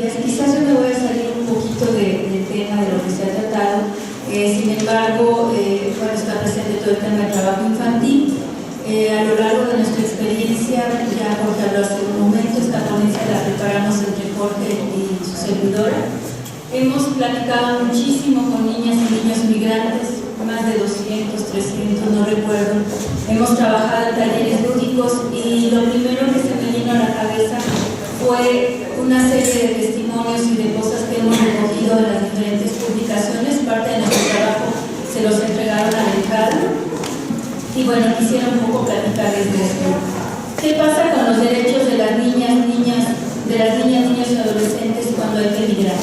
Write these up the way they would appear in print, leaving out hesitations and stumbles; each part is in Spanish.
días. Quizás yo me voy a salir un poquito del tema de lo que se ha tratado. Sin embargo, bueno, está presente todo el tema del trabajo infantil. A lo largo de nuestra experiencia, ya Jorge habló hace un momento, esta ponencia la preparamos entre Jorge y su servidora. Hemos platicado muchísimo con niñas y niños migrantes, más de 200, 300, no recuerdo. Hemos trabajado en talleres lúdicos y lo primero que se me vino a la cabeza fue una serie de testimonios y de cosas que hemos recogido en las diferentes publicaciones. Parte de nuestro trabajo se los entregaron a la encarga. Y bueno, quisiera un poco platicarles de esto. ¿Qué pasa con los derechos de las niñas, niños y adolescentes cuando hay que migrar?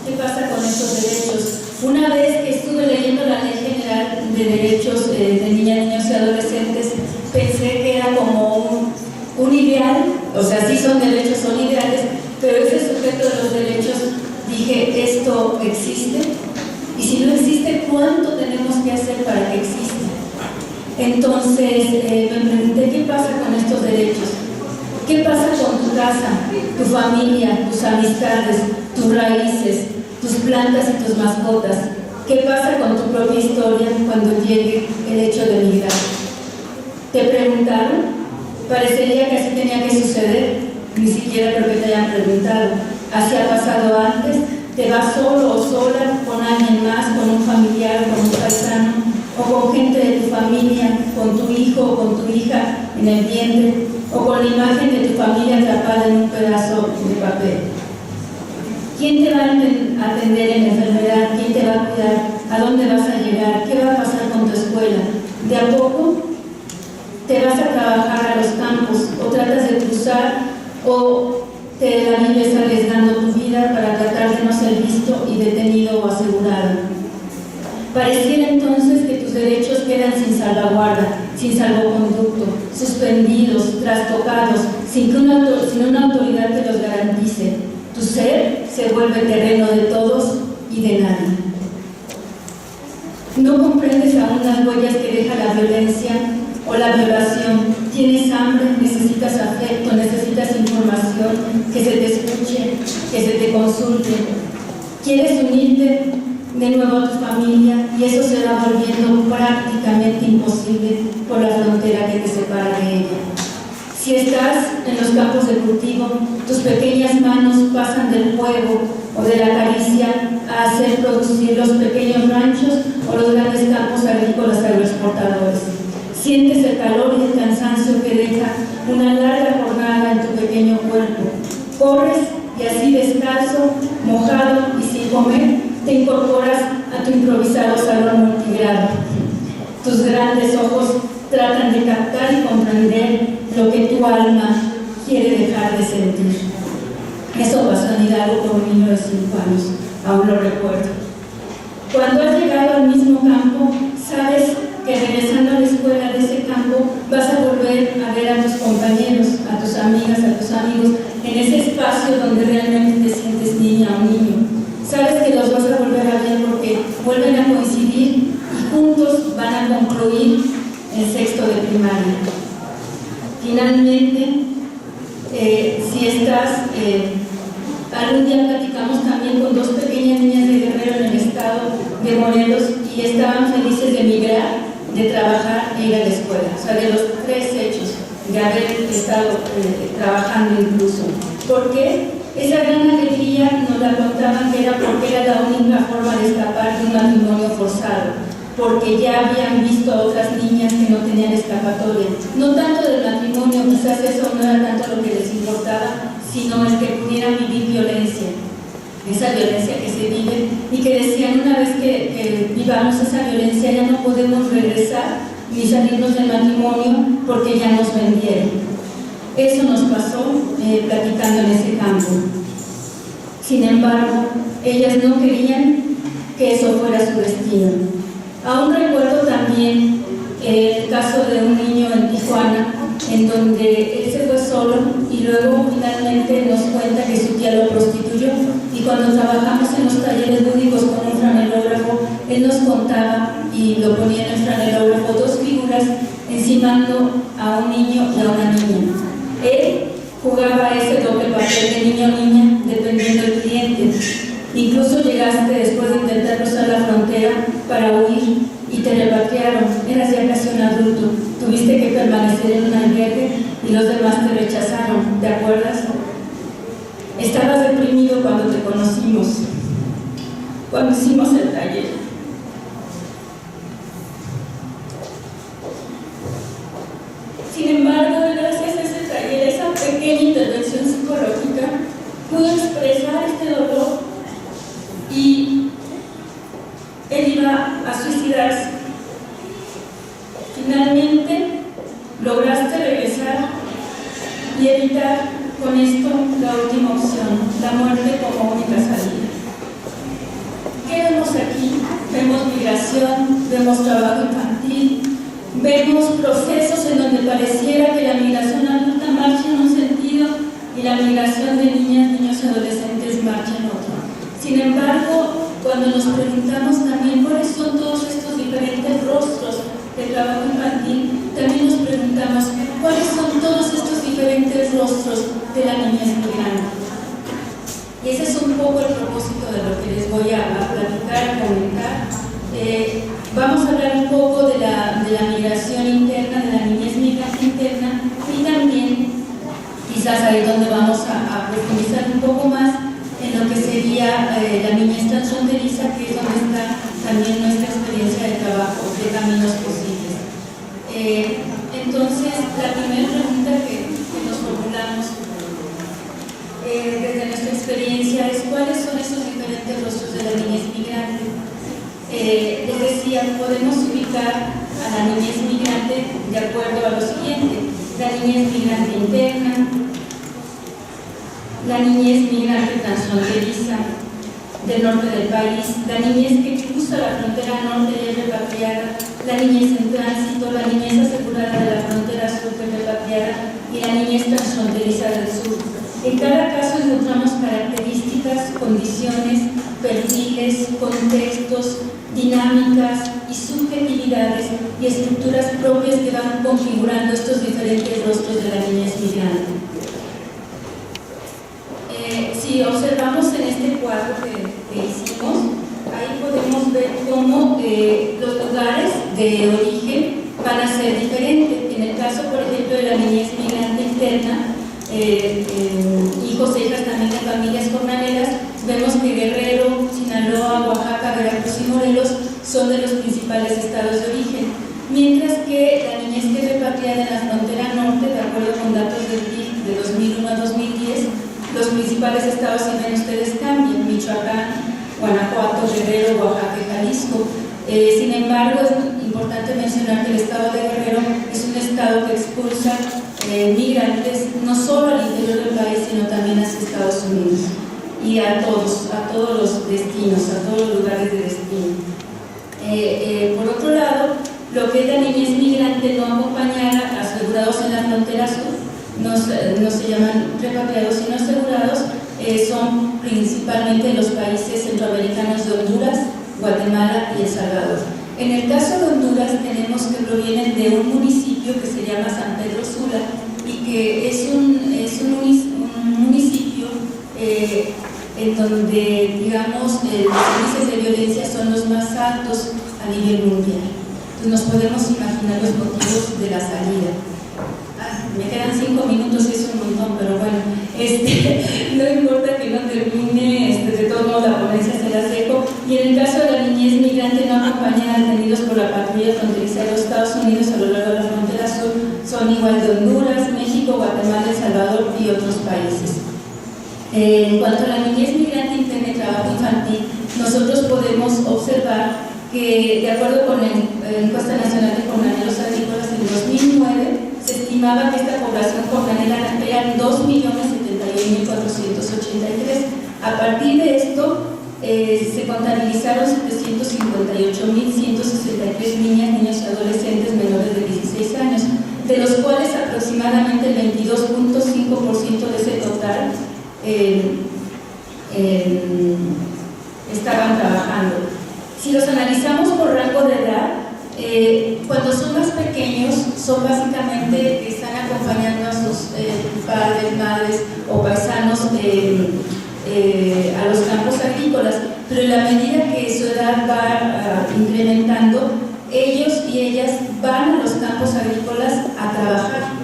¿Qué pasa con estos derechos? Una vez que estuve leyendo la Ley General de Derechos de Niñas, Niños y Adolescentes, pensé que era como un ideal, o sea, sí son derechos, son ideales, pero ese sujeto de los derechos, dije, ¿esto existe? Y si no existe, ¿cuánto tenemos que hacer para que exista? Entonces me pregunté, ¿qué pasa con estos derechos? ¿Qué pasa con tu casa, tu familia, tus amistades, tus raíces, tus plantas y tus mascotas? ¿Qué pasa con tu propia historia cuando llegue el hecho de migrar? ¿Te preguntaron? Parecería que así tenía que suceder, ni siquiera creo que te hayan preguntado. ¿Así ha pasado antes? ¿Te vas solo o sola, con alguien más, con un familiar, con un paisano, o con gente de tu familia, con tu hijo o con tu hija en el vientre, o con la imagen de tu familia atrapada en un pedazo de papel? ¿Quién te va a atender en la enfermedad? ¿Quién te va a cuidar? ¿A dónde vas a llegar? ¿Qué va a pasar con tu escuela? ¿De a poco te vas a trabajar a los campos o tratas de cruzar o te la vives arriesgando tu vida para tratar de no ser visto y detenido o asegurado? Pareciera entonces que tus derechos quedan sin salvaguarda, sin salvoconducto, suspendidos, trastocados, sin una autoridad que los garantice. Tu ser se vuelve terreno de todos y de nadie. No comprendes aún las huellas que deja la violencia o la violación. Tienes hambre, necesitas afecto, necesitas información, que se te escuche, que se te consulte. Quieres unirte de nuevo a tu familia y eso se va volviendo prácticamente imposible por la frontera que te separa de ella. Si estás en los campos de cultivo, tus pequeñas manos pasan del juego o de la caricia a hacer producir los pequeños ranchos o los grandes campos agrícolas agroexportadores. Sientes el calor y el cansancio que deja una larga jornada en tu pequeño cuerpo. Corres y así descalzo, mojado y sin comer, te incorporas a tu improvisado salón multigrado. Tus grandes ojos tratan de captar y comprender lo que tu alma quiere dejar de sentir. Eso pasó en Hidalgo con un niño de 5 años, aún lo recuerdo. Cuando has llegado al mismo campo, sabes que regresando a la escuela de ese campo vas a volver a ver a tus compañeros, a tus amigas, a tus amigos, en ese espacio donde realmente te sientes niña o niño. Sabes que los vas a volver a ver porque vuelven a coincidir y juntos van a concluir el 6º de primaria. Finalmente, si estás, algún día platicamos también con 2 pequeñas niñas de Guerrero en el estado de Morelos y estaban felices de migrar, de trabajar e ir a la escuela. O sea, de los 3 hechos de haber estado trabajando incluso. ¿Por qué? Esa gran alegría nos la contaban que era porque era la única forma de escapar de un matrimonio forzado, porque ya habían visto a otras niñas que no tenían escapatoria. No tanto del matrimonio, quizás eso no era tanto lo que les importaba, sino el que pudieran vivir violencia, esa violencia que se vive, y que decían, una vez que vivamos esa violencia ya no podemos regresar ni salirnos del matrimonio porque ya nos vendieron. Eso nos pasó platicando en ese campo. Sin embargo, ellas no querían que eso fuera su destino. Aún recuerdo también el caso de un niño en Tijuana, en donde él se fue solo y luego finalmente nos cuenta que su tía lo prostituyó. Y cuando trabajamos en los talleres lúdicos con un franelógrafo, él nos contaba y lo ponía en el franelógrafo 2 figuras encimando a un niño y a una niña. Él jugaba ese doble papel de niño o niña, dependiendo Estabas deprimido cuando te conocimos, cuando hicimos el taller. Sin embargo, gracias a ese taller, esa pequeña intervención psicológica, pudo expresar este dolor y él iba a suicidarse. Finalmente, lograste regresar y evitar con esto la última opción, la muerte como única salida. ¿Qué vemos aquí? Vemos migración, vemos trabajo infantil, vemos procesos en donde pareciera que la migración adulta marcha en un sentido y la migración de niñas, niños y adolescentes marcha en otro. Sin embargo, cuando nos preguntamos también cuáles son todos estos diferentes rostros del trabajo infantil, también nos preguntamos cuáles son todos estos diferentes rostros de la niñez migrante. Y ese es un poco el propósito de lo que les voy a platicar, a comentar. Vamos a hablar un poco de la migración interna, de la niñez migrante interna, y también, quizás ahí donde vamos a profundizar un poco más en lo que sería la niñez transfronteriza, que es donde está también nuestra experiencia de trabajo, de caminos posibles. Entonces, la primera pregunta que nos formulamos desde nuestra experiencia es ¿cuáles son esos diferentes rostros de la niñez migrante? Les decía, podemos ubicar a la niñez migrante de acuerdo a lo siguiente: la niñez migrante interna, la niñez migrante transfronteriza del norte del país, la niñez que cruza la frontera norte y es repatriada, la niñez en tránsito, la niñez asegurada de la frontera sur que es repatriada y la niñez transfronteriza del sur. En cada caso encontramos características, condiciones, perfiles, contextos, dinámicas y subjetividades y estructuras propias que van configurando estos diferentes rostros de la niñez migrante. Si observamos en este cuadro que hicimos, ahí podemos ver cómo los lugares de origen van a ser diferentes. En el caso, por ejemplo, de la niñez migrante interna, hijos e hijas también de familias jornaleras, vemos que Guerrero, Sinaloa, Oaxaca, Veracruz y Morelos son de los principales estados de origen, mientras que la niñez que es repatriada en la frontera norte, de acuerdo con datos del DIF de 2001 a 2010, los principales estados, si ven ustedes, cambian: Michoacán, Guanajuato, Guerrero, Oaxaca y Jalisco. Sin embargo, es importante mencionar que el estado de Guerrero es un estado que expulsa migrantes no solo al interior del país, sino también hacia Estados Unidos y a todos los destinos, a todos los lugares de destino. Por otro lado, lo que es la niñez migrante no acompañada, asegurados en la frontera sur, no se llaman repatriados sino asegurados, son principalmente los países centroamericanos de Honduras, Guatemala y El Salvador. En el caso de Honduras tenemos que provienen de un municipio que se llama San Pedro Sula y que es un municipio en donde, digamos, los índices de violencia son los más altos a nivel mundial. Entonces nos podemos imaginar los motivos de la salida. Me quedan 5 minutos, es un montón, pero bueno, no importa que no termine, de todos modos la ponencia se las dejo. Y en el caso de la niñez migrante no acompañada, detenidos por la patrulla fronteriza de los Estados Unidos a lo largo de la frontera sur, son igual de Honduras, México, Guatemala, El Salvador y otros países. En cuanto a la niñez migrante interna y trabajo infantil, nosotros podemos observar que, de acuerdo con la Encuesta Nacional de Jornaleros Agrícolas en 2009, se estimaba que esta población jornalera era 2.071.483. A partir de esto, se contabilizaron 758.163 niñas, niños y adolescentes menores de 16 años, de los cuales aproximadamente el 22.5% de ese total estaban trabajando. Si los analizamos por rango de edad, cuando son más pequeños, son básicamente que están acompañando a sus padres, madres o paisanos a los campos agrícolas, pero en la medida que su edad va incrementando, ellos y ellas van a los campos agrícolas a trabajar.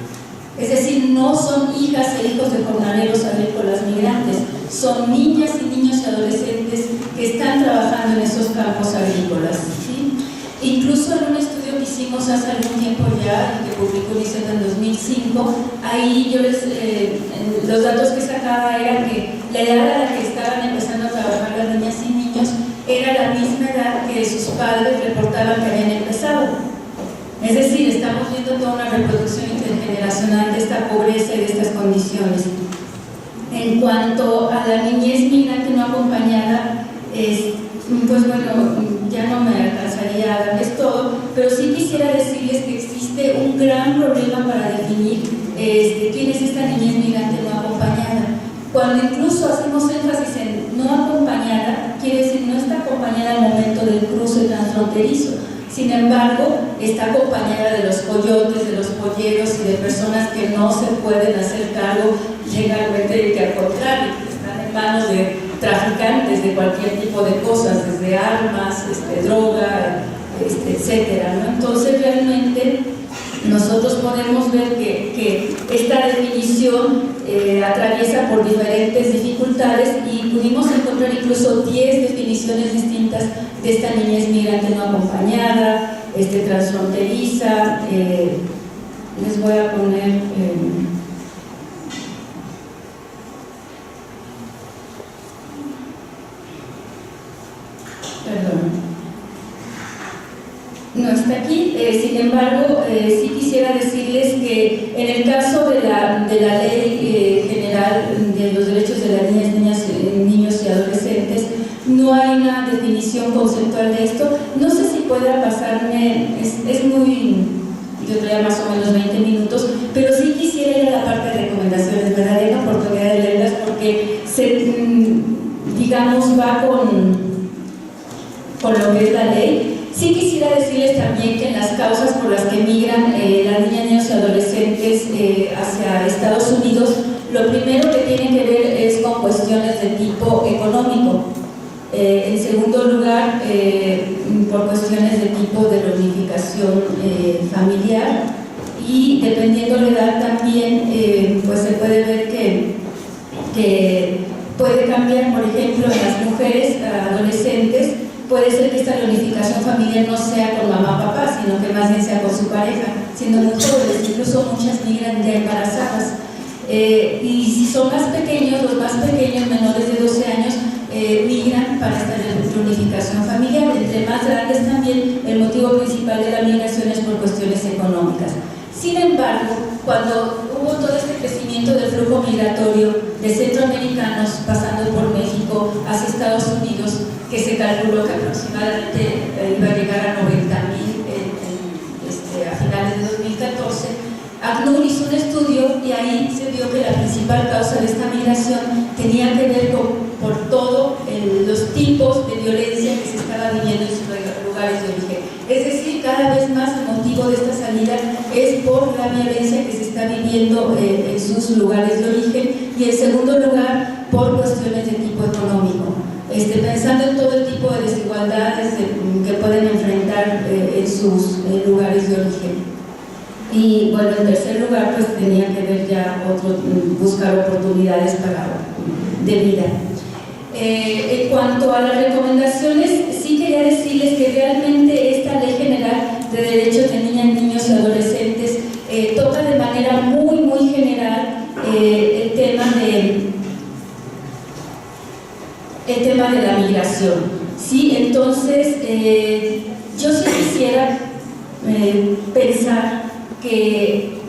Es decir, no son hijas e hijos de jornaleros agrícolas migrantes, son niñas y niños y adolescentes que están trabajando en esos campos agrícolas, ¿sí? Incluso en un estudio que hicimos hace algún tiempo ya, que publicó UNICEF en 2005, ahí yo los datos que sacaba eran que la edad a la que estaban empezando a trabajar las niñas y niños era la misma edad que sus padres reportaban que habían empezado. Es decir, estamos viendo toda una reproducción intergeneracional de esta pobreza y de estas condiciones. En cuanto a la niñez migrante no acompañada, pues bueno, ya no me alcanzaría a darles todo, pero sí quisiera decirles que existe un gran problema para definir quién es esta niñez migrante no acompañada. Cuando incluso hacemos énfasis en no acompañada, quiere decir no está acompañada al momento del cruce transfronterizo. Sin embargo, está acompañada de los coyotes, de los polleros y de personas que no se pueden hacer cargo legalmente, que al contrario, están en manos de traficantes de cualquier tipo de cosas, desde armas, droga, etcétera, ¿no? Entonces, realmente, nosotros podemos ver que esta definición atraviesa por diferentes dificultades y pudimos encontrar incluso 10 definiciones distintas de esta niñez migrante no acompañada, transfronteriza. Les voy a poner perdón. No está aquí, sin embargo, sí quisiera decirles que en el caso de la Ley General de los Derechos de las Niñas, Niños y Adolescentes, no hay una definición conceptual de esto. No sé si pueda pasarme, es muy, yo traía más o menos 20 minutos, pero sí quisiera ir a la parte de recomendaciones, me daré la oportunidad de leerlas porque digamos, va con lo que es la ley. Sí quisiera decirles también que en las causas por las que migran las niñas, niños y adolescentes hacia Estados Unidos, lo primero que tienen que ver es con cuestiones de tipo económico. En segundo lugar, por cuestiones de tipo de reunificación familiar, y dependiendo de la edad también, pues se puede ver que puede cambiar. Por ejemplo, en las mujeres adolescentes puede ser que esta reunificación familiar no sea con mamá o papá, sino que más bien sea con su pareja, siendo muy jóvenes, incluso muchas migran ya embarazadas. Y si son más pequeños, los más pequeños, menores de 12 años, migran para esta reunificación familiar. Entre más grandes también, el motivo principal de la migración es por cuestiones económicas. Sin embargo, cuando hubo todo este crecimiento del flujo migratorio de centroamericanos pasando por México hacia Estados Unidos, que se calculó que aproximadamente iba a llegar a 90,000 a finales de 2014, ACNUR hizo un estudio y ahí se vio que la principal causa de esta migración tenía que ver por todos los tipos de violencia que se estaba viviendo en sus lugares de origen. Es decir, cada vez más el motivo de esta salida es por la violencia que se está viviendo en sus lugares de origen, y en segundo lugar por cuestiones de tipo económico. Pensando en todo el tipo de desigualdades que pueden enfrentar en sus lugares de origen. Y bueno, en tercer lugar, pues tenía que ver ya buscar oportunidades de vida. En cuanto a las recomendaciones, sí quería decirles que realmente esta Ley General de Derechos de Niñas, Niños y Adolescentes toca de manera muy, muy general el tema de la migración, ¿sí? Entonces, yo sí quisiera pensar que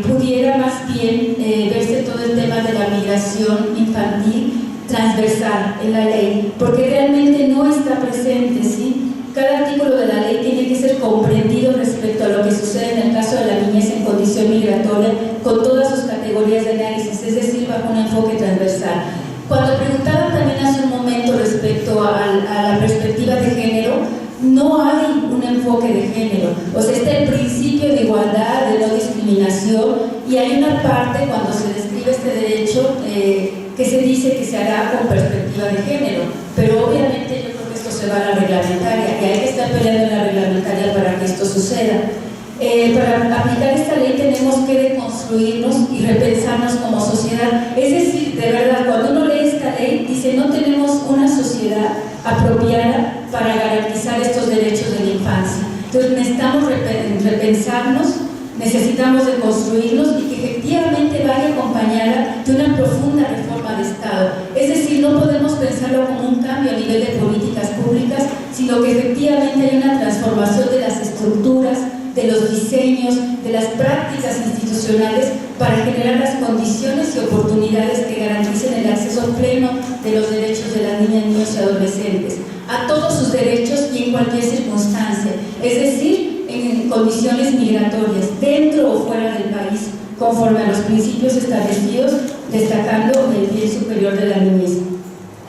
pudiera más bien verse todo el tema de la migración infantil transversal en la ley, porque realmente no está presente, ¿sí? Cada artículo de la ley tiene que ser comprendido respecto a lo que sucede en el caso de la niñez en condición migratoria, con todas sus categorías de análisis, es decir, bajo un enfoque transversal. Cuando preguntaban también hace un momento respecto a la perspectiva de género, no hay un enfoque de género. O sea, está el principio de igualdad, de no discriminación, y hay una parte cuando se describe este derecho que se dice que se hará con perspectiva de género, pero obviamente yo creo que esto se va a la reglamentaria y hay que estar peleando en la reglamentaria para que esto suceda. Para aplicar esta ley tenemos que deconstruirnos y repensarnos como sociedad. Es decir, de verdad, cuando uno lee sociedad apropiada para garantizar estos derechos de la infancia. Entonces necesitamos repensarnos, necesitamos de construirnos y que efectivamente vaya acompañada de una profunda reforma de Estado. Es decir, no podemos pensarlo como un cambio a nivel de políticas públicas, sino que efectivamente hay una transformación de las estructuras, de los diseños, de las prácticas institucionales para generar las condiciones y oportunidades que garanticen el acceso pleno de los derechos de las niñas, niños y adolescentes a todos sus derechos y en cualquier circunstancia, es decir, en condiciones migratorias, dentro o fuera del país, conforme a los principios establecidos, destacando el bien superior de la niñez.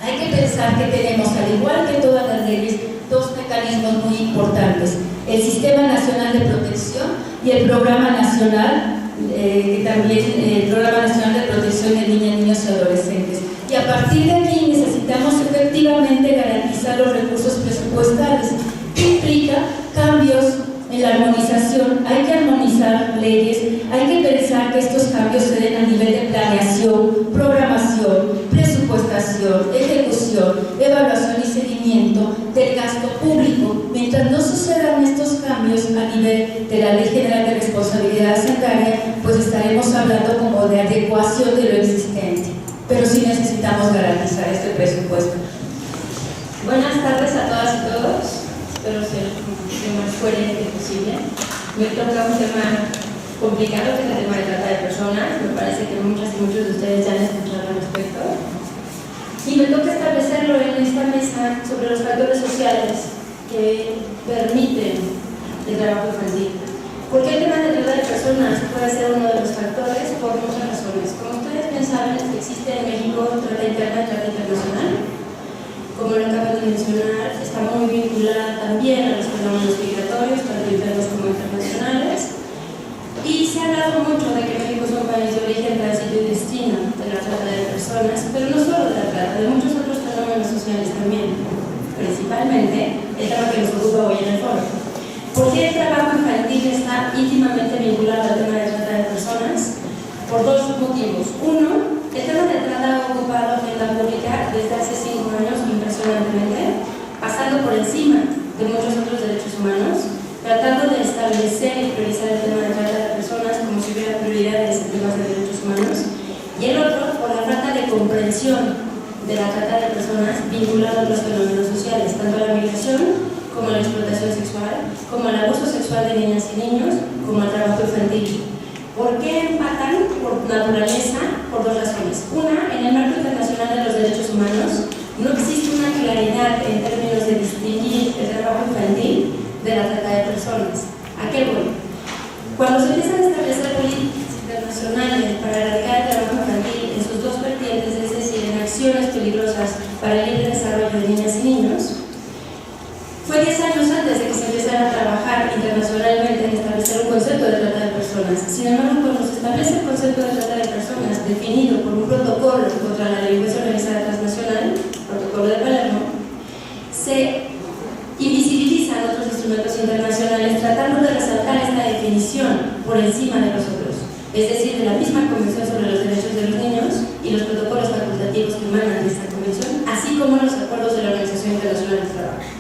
Hay que pensar que tenemos, al igual que todas las leyes, dos mecanismos muy importantes: el Sistema Nacional de Protección y el Programa Nacional, el Programa Nacional de Protección de Niñas, Niños y Adolescentes. Y a partir de aquí necesitamos efectivamente garantizar los recursos presupuestales, que implica cambios en la armonización. Hay que armonizar leyes, hay que pensar que estos cambios se den a nivel de planeación, programación, presupuestación, ejecución, evaluación y seguimiento del gasto público. Mientras no sucedan estos cambios a nivel de la Ley General de Responsabilidad Hacendaria, pues estaremos hablando como de adecuación de lo existente, pero sí necesitamos garantizar este presupuesto. Buenas tardes a todas y todos. Espero ser lo más coherente posible. Me toca un tema complicado, que es el tema de trata de personas. Me parece que muchas y muchos de ustedes ya han escuchado al respecto. Y me toca establecerlo en esta mesa sobre los factores sociales que permiten el trabajo infantil. ¿Por qué el tema de trata de personas puede ser uno de los factores? Por muchas razones. Como ustedes bien saben, existe en México trata interna y trata internacional. Como lo acabo de mencionar, está muy vinculada también a los fenómenos migratorios, tanto internos como internacionales. Y se ha hablado mucho de que México es un país de origen, tránsito y destino de la trata de personas, pero no solo de la trata, de muchos otros fenómenos sociales también. Principalmente el tema que nos ocupa hoy en el foro. ¿Por qué el trabajo infantil está íntimamente vinculado al tema de trata de personas? Por dos motivos. Uno, el tema de trata ha ocupado agenda pública desde hace 5 años impresionantemente, pasando por encima de muchos otros derechos humanos, tratando de establecer y priorizar el tema de trata de personas como si hubiera prioridades en temas de derechos humanos, y el otro por la falta de comprensión de la trata de personas vinculada a los fenómenos sociales, tanto a la migración como a la explotación sexual, como al abuso sexual de niñas y niños, como al trabajo infantil. ¿Por qué empatan? Por naturaleza, por dos razones. Una, en el marco internacional de los derechos humanos no existe una claridad en términos de distinguir el trabajo infantil de la trata de personas. ¿A qué voy? Cuando se empiezan a establecer políticas internacionales para erradicar el trabajo infantil en sus dos vertientes, es decir, en acciones peligrosas para el libre desarrollo de niñas y niños, fue 10 años antes de que se empezara a trabajar internacionalmente en establecer un concepto de trata de personas. Sin embargo, cuando se establece el concepto de trata de personas definido por un protocolo contra la delincuencia organizada transnacional, protocolo de Palermo, se invisibilizan otros instrumentos internacionales tratando de resaltar esta definición por encima de los otros, es decir, de la misma Convención sobre los Derechos de los Niños y los protocolos facultativos que emanan de esta convención, así como los acuerdos de la Organización Internacional del Trabajo.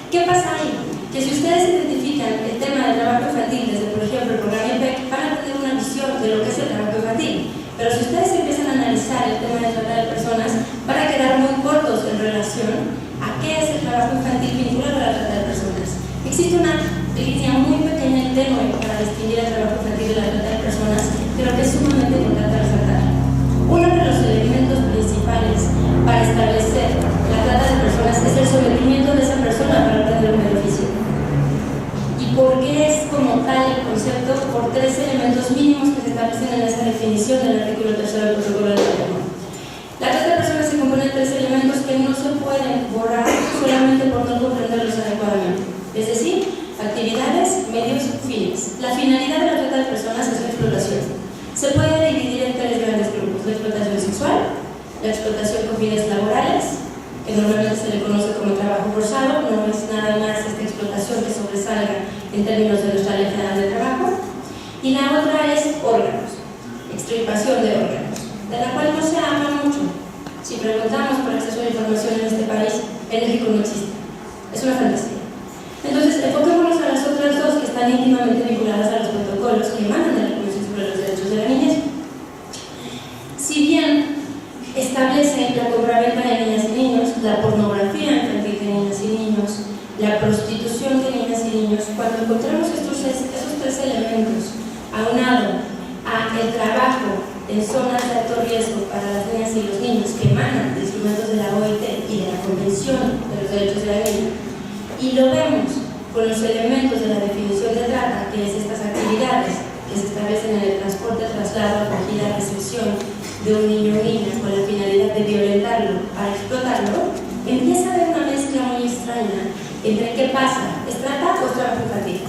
¿Qué pasa ahí? Que si ustedes identifican el tema del trabajo infantil desde, por ejemplo, el programa IPEC, van a tener una visión de lo que es el trabajo infantil. Pero si ustedes empiezan a analizar el tema de trata de personas, van a quedar muy cortos en relación a qué es el trabajo infantil vinculado a la trata de personas. Existe una línea muy pequeña y tenue para distinguir el trabajo infantil de la trata de personas, pero que es sumamente importante resaltar. Uno de los elementos principales para establecer la trata de personas es el sometimiento de esa persona para obtener un beneficio. ¿Y por qué es como tal el concepto? Por 3 elementos mínimos que se establecen en esa definición del artículo 3 del protocolo de Palermo. La trata de personas se compone de 3 elementos que no se pueden borrar solamente por no comprenderlos adecuadamente. Es decir, actividades, medios, fines. La finalidad de la trata de personas es la explotación. Se puede dividir en 3 grandes grupos: la explotación sexual, la explotación con fines laborales, que normalmente se le conoce como trabajo forzado, no es nada más esta explotación que sobresalga en términos de nuestra ley general de trabajo, y la otra es órganos, extirpación de órganos, de la cual no se habla mucho. Si preguntamos por acceso a la información en este país, en México no existe. Es una fantasía. Entonces, enfoquémonos a las otras dos que están íntimamente vinculadas a los protocolos que emanan de la Convención sobre los Derechos de la Niñez. Si bien establece la compraventa de niñas y niños, la pornografía infantil de niñas y niños, la prostitución de niñas y niños, cuando encontramos esos tres elementos aunado a el trabajo en zonas de alto riesgo para las niñas y los niños que emanan de instrumentos de la OIT y de la Convención de los Derechos de la Niña, y lo vemos con los elementos de la definición de trata, que es estas actividades que se establecen en el transporte, traslado, acogida, recepción de un niño o niña con la finalidad de violentarlo para explotarlo, empieza a haber una mezcla muy extraña entre qué pasa, ¿es trata o es trabajo infantil?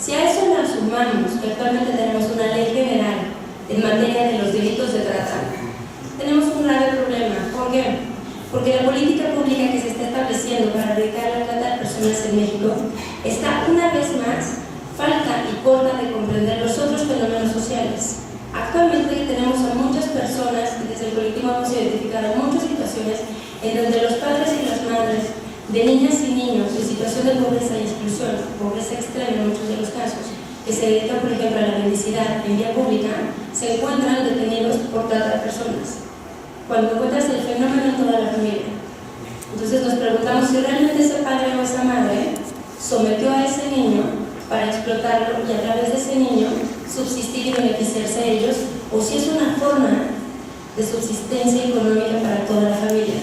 Si a eso le sumamos que actualmente tenemos una ley general en materia de los delitos de trata, tenemos un grave problema. ¿Por qué? Porque la política pública que se está estableciendo para erradicar la trata de personas en México está una vez más falta y corta de comprender los otros fenómenos sociales. Actualmente tenemos a muchas personas, y desde el colectivo hemos identificado muchas situaciones en donde los padres y las madres de niñas y niños en situación de pobreza y exclusión, pobreza extrema en muchos de los casos, que se dedican, por ejemplo, a la mendicidad en vía pública, se encuentran detenidos por trata de personas. Cuando encuentras el fenómeno en toda la familia. Entonces nos preguntamos si realmente ese padre o esa madre sometió a ese niño para explotarlo y a través de ese niño subsistir y beneficiarse a ellos, o si es una forma de subsistencia económica para toda la familia.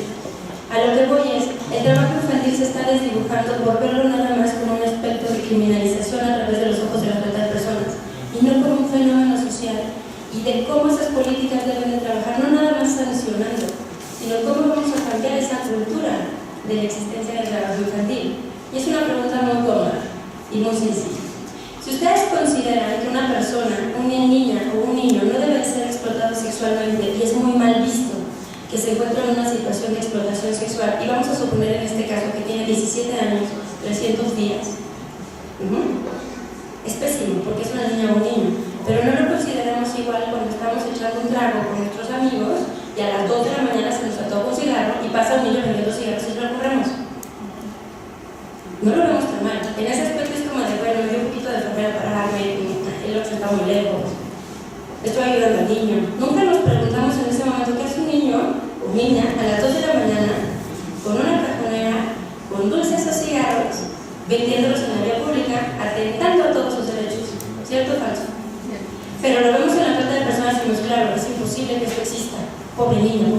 A lo que voy es, el trabajo infantil se está desdibujando por verlo nada más como un aspecto de criminalización a través de los ojos de la trata de personas, y no como un fenómeno social, y de cómo esas políticas deben de trabajar, no nada más sancionando, sino cómo vamos a cambiar esa cultura de la existencia del trabajo infantil. Y es una pregunta muy cómoda y muy sencilla. Si ustedes consideran que una persona, una niña o un niño no debe ser explotado sexualmente y es muy mal visto que se encuentra en una situación de explotación sexual, y vamos a suponer en este caso que tiene 17 años, 300 días, es pésimo porque es una niña o un niño, pero no lo consideramos igual cuando estamos echando un trago con nuestros amigos y a las 2 de la mañana se nos antoja un cigarro y pasa un niño vendiendo cigarros y lo corremos. No lo vemos tan mal. En ese aspecto es como de, bueno, me dio un poquito de flojera pararme, el otro está muy lejos, estoy ayudando al niño. Nunca nos preguntamos en ese momento qué hace un niño o niña a las 2 de la mañana con una cajonera, con dulces o cigarros, vendiéndolos en la vía pública, atentando a todos sus derechos. ¿Cierto o falso? Pero lo vemos en la trata de personas y nos claro, es imposible que esto exista. Pobre niño,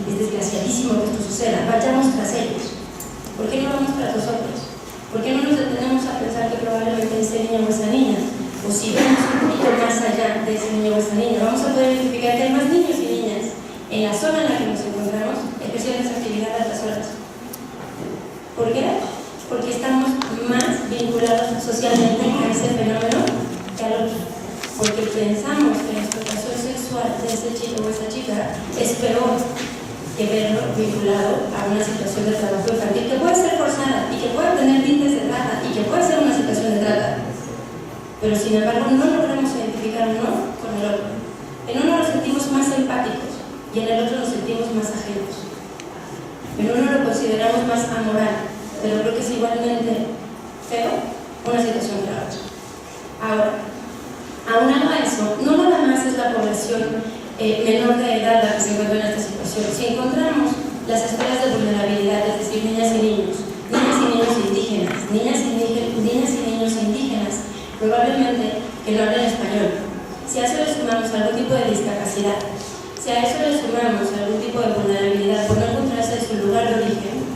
es desgraciadísimo que esto suceda. Vayamos tras ellos. ¿Por qué no vamos tras nosotros? ¿Por qué no nos detenemos a pensar que probablemente ese niño o esa niña, o si vemos un poquito más allá de ese niño o esa niña, vamos a poder identificar que hay más niños y niñas en la zona en la que nos encontramos ejerciendo esa actividad a altas horas? ¿Por qué? Porque estamos más vinculados socialmente a ese fenómeno que al otro. Porque pensamos que la explotación sexual de ese chico o esa chica es peor que verlo vinculado a una situación de trabajo infantil que puede ser forzada y que puede tener tintes de trata y que puede ser una situación de trata. Pero sin embargo no logramos identificar uno con el otro. En uno nos sentimos más empáticos y en el otro nos sentimos más ajenos. En uno lo consideramos más amoral, pero creo que es igualmente feo una situación que la otra. Ahora, aunado a eso, no nada más es la población menor de edad la que se encuentra en esta situación. Si encontramos las esferas de vulnerabilidad, es decir, niñas y niños indígenas, niñas y niños indígenas, probablemente que no hablen español. Si a eso le sumamos algún tipo de discapacidad, si a eso le sumamos algún tipo de vulnerabilidad por no encontrarse en su lugar de origen,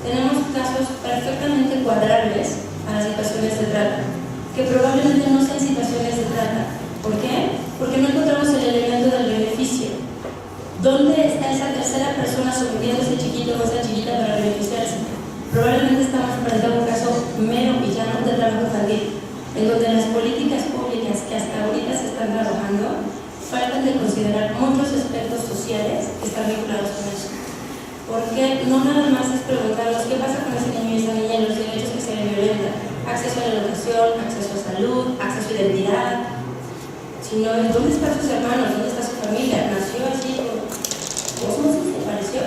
tenemos casos perfectamente cuadrables a las situaciones de trata, que probablemente no sean situaciones de trata. ¿Por qué? Porque no encontramos el elemento del beneficio. ¿Dónde está esa tercera persona sometiendo a ese chiquito o esa chiquita para beneficiarse? Probablemente estamos frente a un caso mero y llano de trabajo infantil, en donde las políticas públicas que hasta ahorita se están trabajando faltan de considerar muchos aspectos sociales que están vinculados con eso. Porque no nada más es preguntarnos qué pasa con ese niño y esa niña y los derechos que se le violentan: acceso a la educación, acceso a salud, acceso a identidad, sino dónde están sus hermanos, dónde está su familia, nació así, ¿cómo se pareció?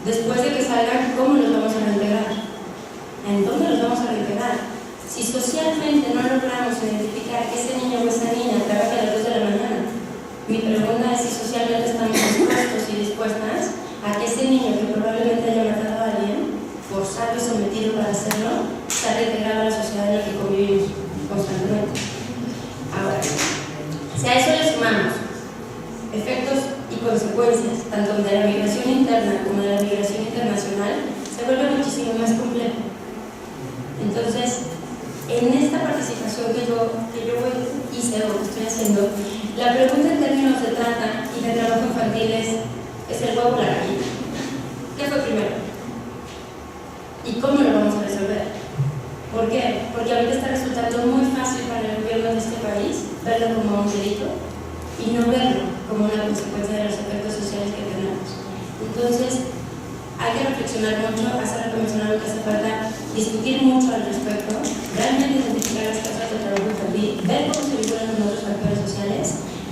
Después de que salgan, ¿cómo los vamos a reintegrar? ¿En dónde los vamos a reintegrar? Si socialmente no logramos identificar que ese niño o esa niña trabaja a las 2 de la mañana, mi pregunta es si socialmente estamos dispuestos y dispuestas a que ese niño que probablemente haya matado a alguien, forzado y sometido para hacerlo, sea reintegrado a la sociedad en la que convivimos constantemente. Ahora, si a eso le sumamos efectos y consecuencias, tanto de la migración interna como de la migración internacional, se vuelve muchísimo más complejo. Entonces, en esta participación que yo hice o que estoy haciendo, la pregunta en términos de trata y de trabajo infantil es el huevo o la gallina. ¿Qué fue primero? ¿Y cómo lo vamos a resolver? ¿Por qué? Porque ahorita está resultando muy fácil para el gobierno de este país verlo como un delito y no verlo como una consecuencia de los efectos sociales que tenemos. Entonces, hay que reflexionar mucho, hace rato mencionaron que hace falta discutir mucho al respecto, realmente identificar las causas del trabajo infantil, ver cómo se vinculan con otros factores sociales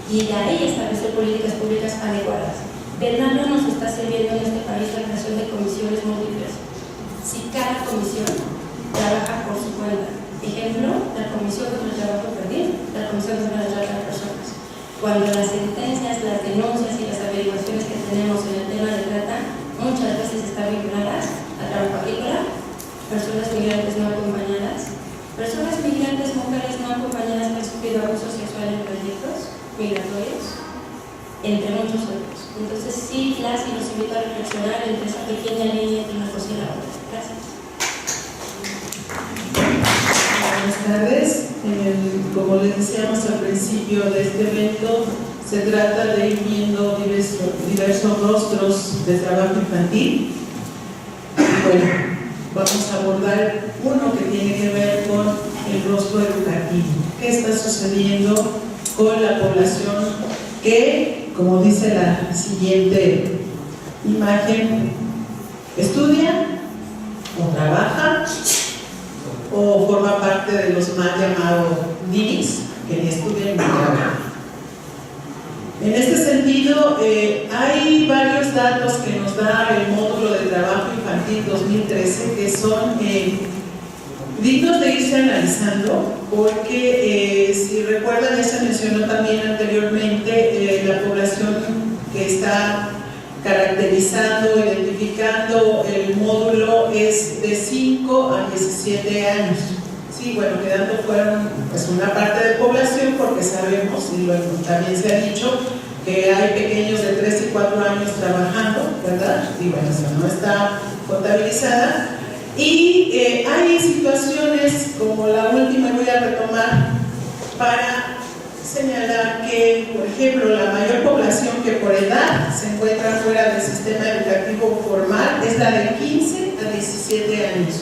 y de ahí establecer políticas públicas adecuadas. De nada nos está sirviendo en este país la creación de comisiones múltiples si cada comisión trabaja por su cuenta. Ejemplo, la Comisión contra el Trabajo Infantil, la Comisión contra la Trata de Personas. Cuando las sentencias, las denuncias y las averiguaciones que tenemos en el tema de trata muchas veces están vinculadas al trabajo agrícola, personas migrantes no acompañadas, personas migrantes mujeres no acompañadas que han sufrido abuso sexual en proyectos migratorios, entre muchos otros. Entonces sí, las y los invito a reflexionar entre esa pequeña línea entre una cosa y la otra. Gracias. Buenas tardes. Como les decíamos al principio de este evento, se trata de ir viendo diversos rostros de trabajo infantil. Bueno, vamos a abordar uno que tiene que ver con el rostro educativo. ¿Qué está sucediendo con la población que, como dice la siguiente imagen, estudia o trabaja o forma parte de los mal llamados ninis, que ni estudian ni trabajan? En este sentido, hay varios datos que nos da el módulo de trabajo infantil 2013 que son dignos de irse analizando, porque si recuerdan, ya se mencionó también anteriormente, la población que está caracterizando, identificando el módulo es de 5 a 17 años. Sí, bueno, quedando fuera pues una parte de población, porque sabemos, y también se ha dicho, que hay pequeños de 3 y 4 años trabajando, ¿verdad? Y bueno, eso no está contabilizada. Y hay situaciones como la última, voy a retomar para señalar que, por ejemplo, la mayor población que por edad se encuentra fuera del sistema educativo formal es la de 15 a 17 años.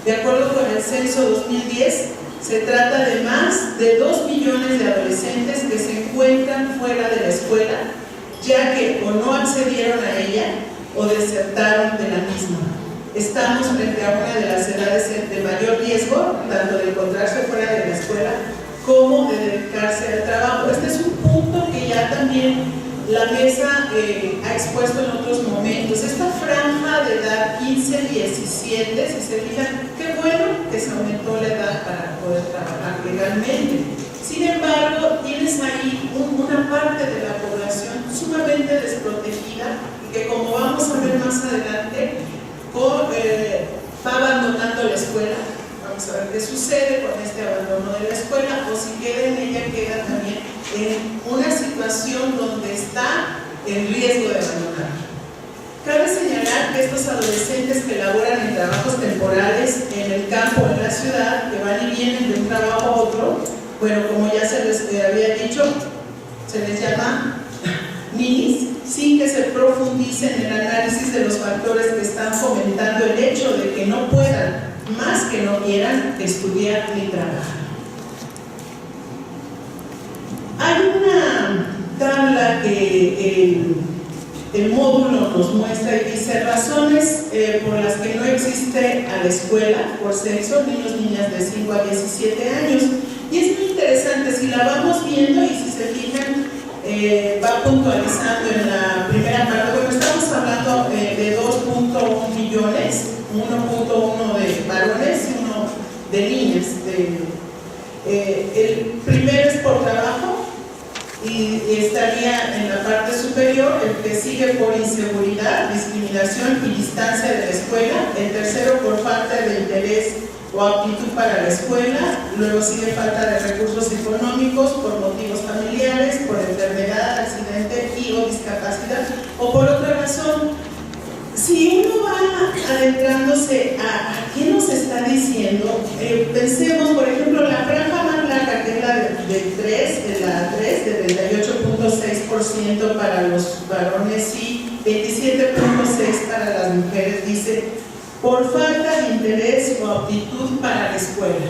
De acuerdo con el censo 2010, se trata de más de 2 millones de adolescentes que se encuentran fuera de la escuela, ya que o no accedieron a ella o desertaron de la misma. Estamos frente a una de las edades de mayor riesgo, tanto de encontrarse fuera de la escuela como de dedicarse al trabajo. Este es un punto que ya también la mesa ha expuesto en otros momentos. Esta franja de edad 15-17, si se fijan, qué bueno que se aumentó la edad para poder trabajar legalmente. Sin embargo, tienes ahí una parte de la población sumamente desprotegida, que, como vamos a ver más adelante, va abandonando la escuela. Vamos a ver qué sucede con este abandono de la escuela, o si queda en ella, queda también en una situación donde está en riesgo de abandonar. Cabe señalar que estos adolescentes que laboran en trabajos temporales en el campo o en la ciudad, que van y vienen de un trabajo a otro, bueno, como ya se les había dicho, se les llama ninis, sin que se profundice en el análisis de los factores que están fomentando el hecho de que no puedan, más que no quieran, estudiar ni trabajar. Hay una tabla que el módulo nos muestra y dice razones por las que no existe a la escuela por sexo niños y niñas de 5 a 17 años. Y es muy interesante, si la vamos viendo y si se fijan, va puntualizando en la primera parte. Bueno, estamos hablando de 2 puntos millones, 1.1 de varones y 1 de niñas. El primero es por trabajo y estaría en la parte superior. El que sigue por inseguridad, discriminación y distancia de la escuela. El tercero por falta de interés o aptitud para la escuela. Luego sigue falta de recursos económicos por motivos familiares, por enfermedad, accidente y o discapacidad o por otra razón. Si uno va adentrándose a qué nos está diciendo, pensemos, por ejemplo, la franja más larga, que es la de la 3, de 38.6% para los varones y 27.6% para las mujeres, dice, por falta de interés o aptitud para la escuela.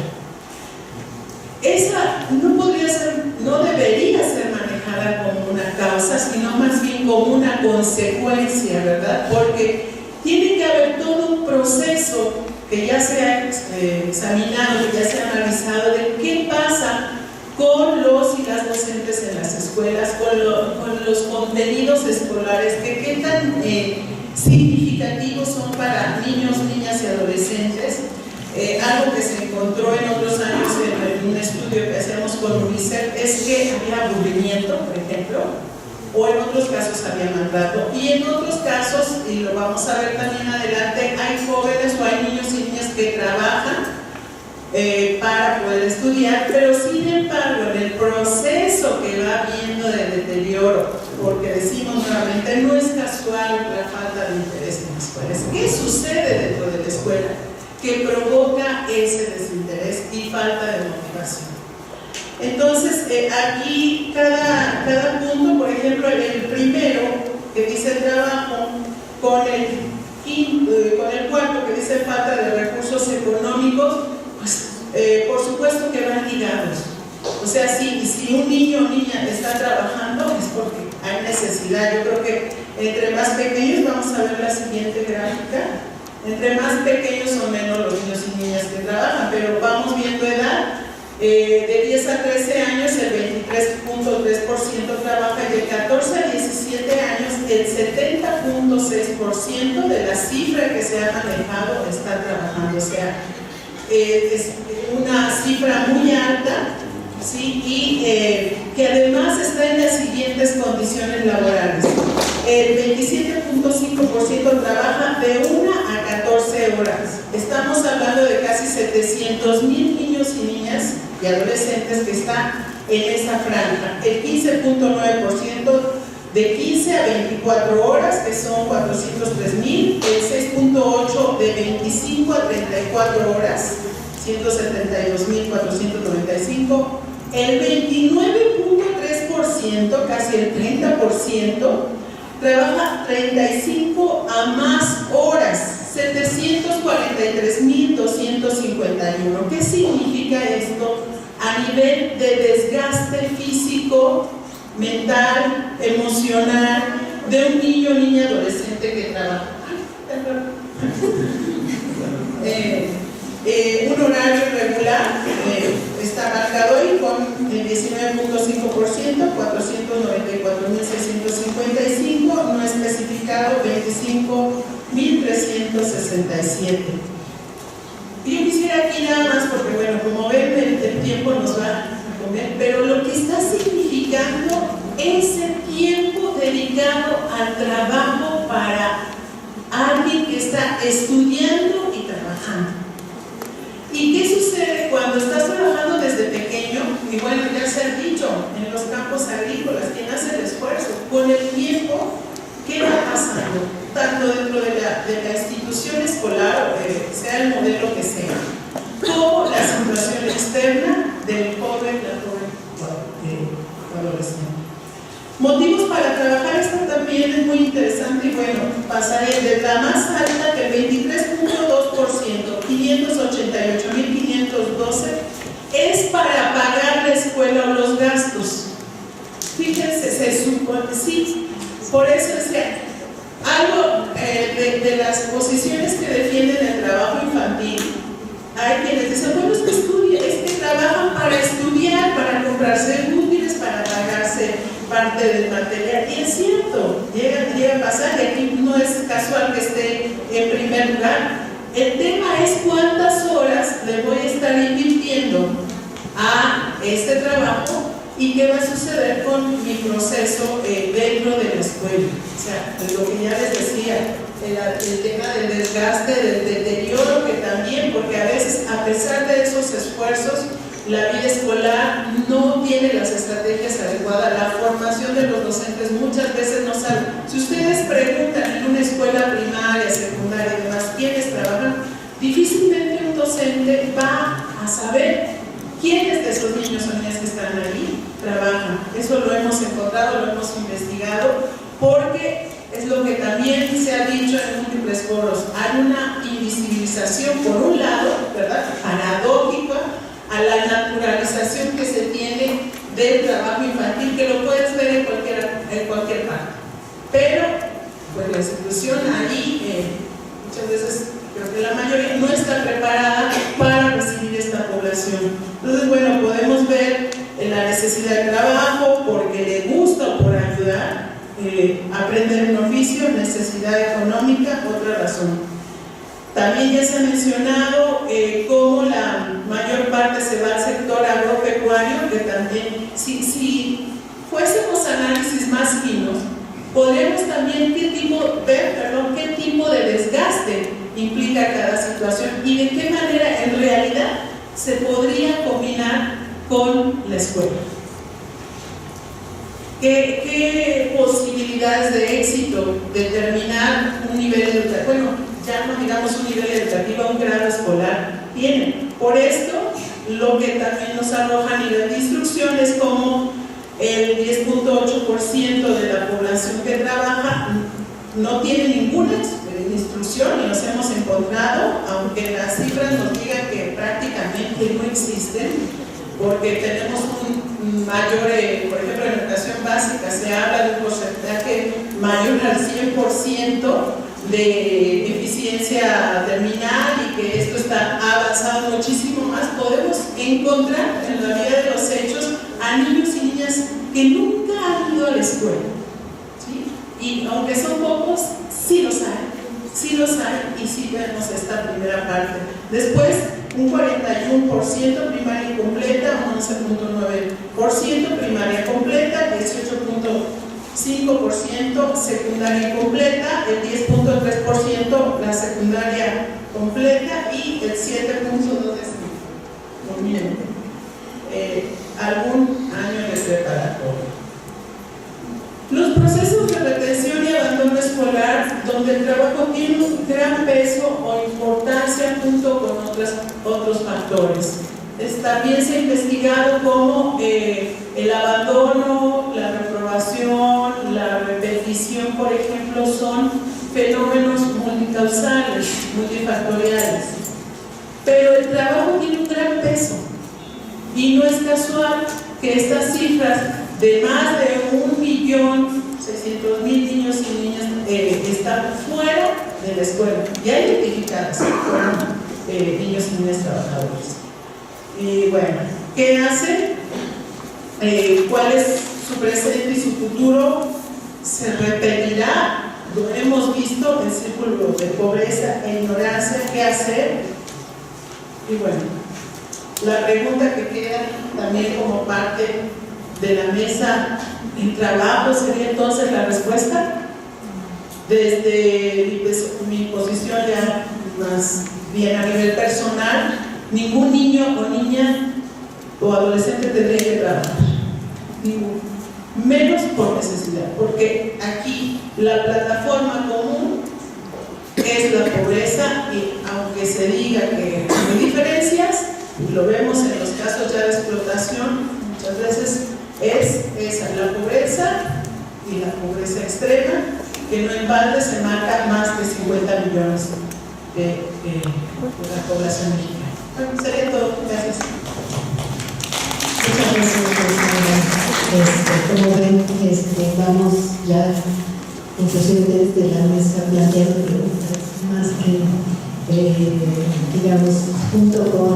Esa no debería ser manejada como una causa, sino más bien como una consecuencia, ¿verdad? Porque tiene que haber todo un proceso que ya se ha examinado, que ya se ha analizado de qué pasa con los y las docentes en las escuelas, con los contenidos escolares, que qué tan significativos son para niños, niñas y adolescentes. Algo que se encontró en otros años en un estudio que hacíamos con UNICEF es que había aburrimiento, por ejemplo, o en otros casos había maltrato, y en otros casos, y lo vamos a ver también adelante, hay jóvenes o hay niños y niñas que trabajan para poder estudiar, pero sin embargo en el proceso que va viendo de deterioro, porque decimos nuevamente, no es casual la falta de interés en las escuelas. ¿Qué sucede dentro de la escuela que provoca ese desinterés y falta de motivación? Entonces, aquí cada punto, por ejemplo, el primero que dice trabajo, con el cuarto que dice falta de recursos económicos, pues por supuesto que van ligados. O sea, si un niño o niña está trabajando es porque hay necesidad. Yo creo que entre más pequeños, vamos a ver la siguiente gráfica, entre más pequeños son menos los niños y niñas que trabajan, pero vamos viendo edad. De 10 a 13 años el 23.3% trabaja, y de 14 a 17 años el 70.6% de la cifra que se ha manejado está trabajando. O sea, es una cifra muy alta, ¿sí? Y que además está en las siguientes condiciones laborales. El 27.5% trabaja de 1 a 14 horas. Estamos hablando de casi 700,000 niños y niñas y adolescentes que están en esa franja. El 15.9% de 15 a 24 horas, que son 403,000. El 6.8% de 25 a 34 horas, 172,495. El 29.3%, casi el 30%, trabaja 35 a más horas, 743,251. ¿Qué significa esto a nivel de desgaste físico, mental, emocional de un niño o niña adolescente que trabaja? Un horario regular está marcado ahí con el 19.5%, 494,655, no especificado 25,367. Y yo quisiera aquí nada más, porque bueno, como ven, el tiempo nos va a comer, pero lo que está significando ese tiempo dedicado al trabajo para alguien que está estudiando y trabajando. ¿Y qué sucede cuando estás trabajando desde pequeño? Y bueno, ya se ha dicho, en los campos agrícolas, quien hace el esfuerzo, con el tiempo, ¿qué va pasando? Tanto dentro de la institución escolar, sea el modelo que sea, como la situación externa del joven, la joven adolescente. Motivos para trabajar, esto también es muy interesante y bueno, pasaré de la más alta, que el 23.2%, 588,512, es para pagar la escuela o los gastos. Fíjense, se supone, sí, por eso es que algo de las posiciones que defienden el trabajo infantil, hay quienes dicen, bueno, es que trabajan para estudiar, para comprarse útiles, para pagarse parte del material, y es cierto, llega a pasar, y aquí no es casual que esté en primer lugar. El tema es cuántas horas le voy a estar invirtiendo a este trabajo y qué va a suceder con mi proceso dentro de la escuela. O sea, lo que ya les decía, el tema del desgaste, del deterioro, que también, porque a veces, a pesar de esos esfuerzos, la vida escolar no tiene las estrategias adecuadas. La formación de los docentes muchas veces no saben. Si ustedes preguntan en una escuela primaria, secundaria y demás, ¿quiénes trabajan? Difícilmente un docente va a saber quiénes de esos niños o niñas que están ahí trabajan. Eso lo hemos encontrado, lo hemos investigado, porque es lo que también se ha dicho en múltiples foros. Hay una invisibilización, por un lado, ¿verdad?, paradójica, a la naturalización que se tiene del trabajo infantil, que lo puedes ver en cualquier parte. Pero, pues la institución ahí, muchas veces, creo que la mayoría no está preparada para recibir esta población. Entonces, bueno, podemos ver la necesidad de trabajo porque le gusta o por ayudar, aprender un oficio, necesidad económica, otra razón. También ya se ha mencionado cómo la mayor parte se va al sector agropecuario, que también, si fuésemos análisis más finos, podríamos también ver qué tipo de desgaste implica cada situación y de qué manera en realidad se podría combinar con la escuela. ¿Qué posibilidades de éxito determinar un nivel educativo? Bueno, ya no digamos un nivel educativo, un grado escolar tienen. Por esto, lo que también nos arroja a nivel de instrucción es como el 10.8% de la población que trabaja no tiene ninguna instrucción, y nos hemos encontrado, aunque las cifras nos digan que prácticamente no existen, porque tenemos un mayor, por ejemplo, en educación básica se habla de un porcentaje mayor al 100% de eficiencia terminal, y que esto está avanzado muchísimo más. Podemos encontrar en la vida de los hechos a niños y niñas que nunca han ido a la escuela, ¿sí? Y aunque son pocos, sí los hay, y sí vemos esta primera parte. Después, un 41% primaria incompleta, un 11.9% primaria completa, 18.5% secundaria incompleta, el 10.3% la secundaria completa y el 7.2% algún año de preparatoria. Los procesos de retención y abandono escolar, donde el trabajo tiene un gran peso o importancia junto con otros factores. También se ha investigado cómo el abandono, la reprobación, la repetición, por ejemplo, son fenómenos multicausales, multifactoriales. Pero el trabajo tiene un gran peso, y no es casual que estas cifras de más de 1.600.000 niños y niñas están fuera de la escuela, ya identificadas como niños y niñas trabajadores. Y bueno, ¿qué hacen? ¿Cuál es su presente y su futuro? ¿Se repetirá? Lo hemos visto, el círculo de pobreza e ignorancia. ¿Qué hacer? Y bueno, la pregunta que queda también como parte de la mesa en trabajo sería entonces la respuesta. Desde mi posición ya más bien a nivel personal, ningún niño o niña o adolescente tendría que trabajar, ninguno, menos por necesidad, porque aquí la plataforma común es la pobreza, y aunque se diga que no hay diferencias, lo vemos en los casos ya de explotación, muchas veces es esa, la pobreza, y la pobreza extrema, que no en balde se marca más de 50 millones de la población mexicana. Bueno, sería todo. Gracias. Muchas gracias. Como ven, vamos ya inclusive desde la mesa planteando preguntas más que digamos junto con